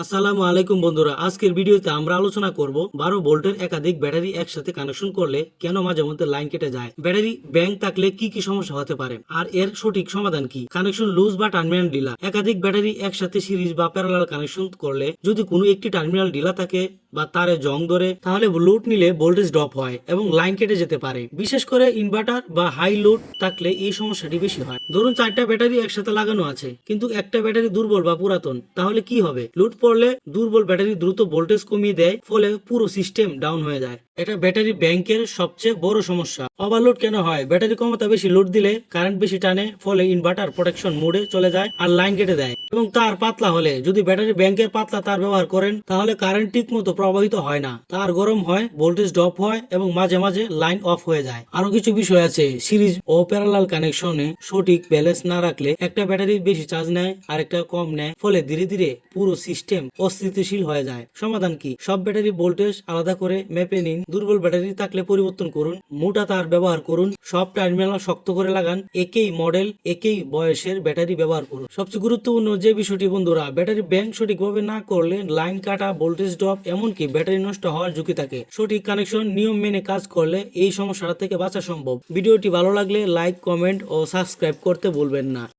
আসসালামু আলাইকুম বন্ধুরা, আজকের ভিডিওতে আমরা আলোচনা করব 12 ভোল্টের একাধিক ব্যাটারি একসাথে কানেকশন করলে কেন মাঝে মধ্যে লাইন কেটে যায়, ব্যাটারি ব্যাংক থাকলে কি কি সমস্যা হতে পারে আর এর সঠিক সমাধান কি, কানেকশন লুজ বা টার্মিনাল ঢিলা। একাধিক ব্যাটারি একসাথে সিরিজ বা প্যারালাল কানেকশন করলে যদি কোনো একটি টার্মিনাল ঢিলা থাকে বা তারে জং ধরে তাহলে লোড নিলে ভোল্টেজ ড্রপ হয় এবং লাইন কেটে যেতে পারে। বিশেষ করে ইনভার্টার বা হাই লোড থাকলে এই সমস্যাটি বেশি হয়। ধরুন 4টা ব্যাটারি একসাথে লাগানো আছে কিন্তু একটা ব্যাটারি দুর্বল বা পুরাতন, তাহলে কি হবে? লোড পড়লে দুর্বল ব্যাটারি দ্রুত ভোল্টেজ কমিয়ে দেয়, ফলে পুরো সিস্টেম ডাউন হয়ে যায়। এটা ব্যাটারি ব্যাংকের সবচেয়ে বড় সমস্যা। ওভারলোড কেন হয়? ব্যাটারি ক্ষমতা বেশি লোড দিলে কারেন্ট বেশি টানে, ফলে ইনভার্টার প্রোটেকশন মোডে চলে যায় আর লাইন কেটে দেয়। এবং তার পাতলা হলে, যদি ব্যাটারি ব্যাংকের পাতলা তার ব্যবহার করেন তাহলে কারেন্ট ঠিক মতো প্রবাহিত হয় না, তার গরম হয়, ভোল্টেজ ড্রপ হয় এবং মাঝে মাঝে লাইন অফ হয়ে যায়। আরো কিছু বিষয় আছে। সিরিজ ও প্যারালাল কানেকশনে সঠিক ব্যালেন্স না রাখলে একটা ব্যাটারি বেশি চার্জ নেয় আর একটা কম নেয়, ফলে ধীরে ধীরে পুরো সিস্টেম অস্থিতিশীল হয়ে যায়। সমাধান কি? সব ব্যাটারি ভোল্টেজ আলাদা করে মেপে নিন। দুর্বল ব্যাটারি থাকলে পরিবর্তন করুন, মোটা তার ব্যবহার করুন, সব টার্মিনাল শক্ত করে লাগান, একই মডেল একই বয়সের ব্যাটারি ব্যবহার করুন। সবচেয়ে গুরুত্বপূর্ণ যে বিষয়টি বন্ধুরা, ব্যাটারি ব্যাংক সঠিকভাবে না করলে লাইন কাটা, ভোল্টেজ ড্রপ, এমনকি ব্যাটারি নষ্ট হওয়ার ঝুঁকি থাকে। সঠিক কানেকশন নিয়ম মেনে কাজ করলে এই সমস্যাটা থেকে বাঁচা সম্ভব। ভিডিওটি ভালো লাগলে লাইক, কমেন্ট ও সাবস্ক্রাইব করতে ভুলবেন না।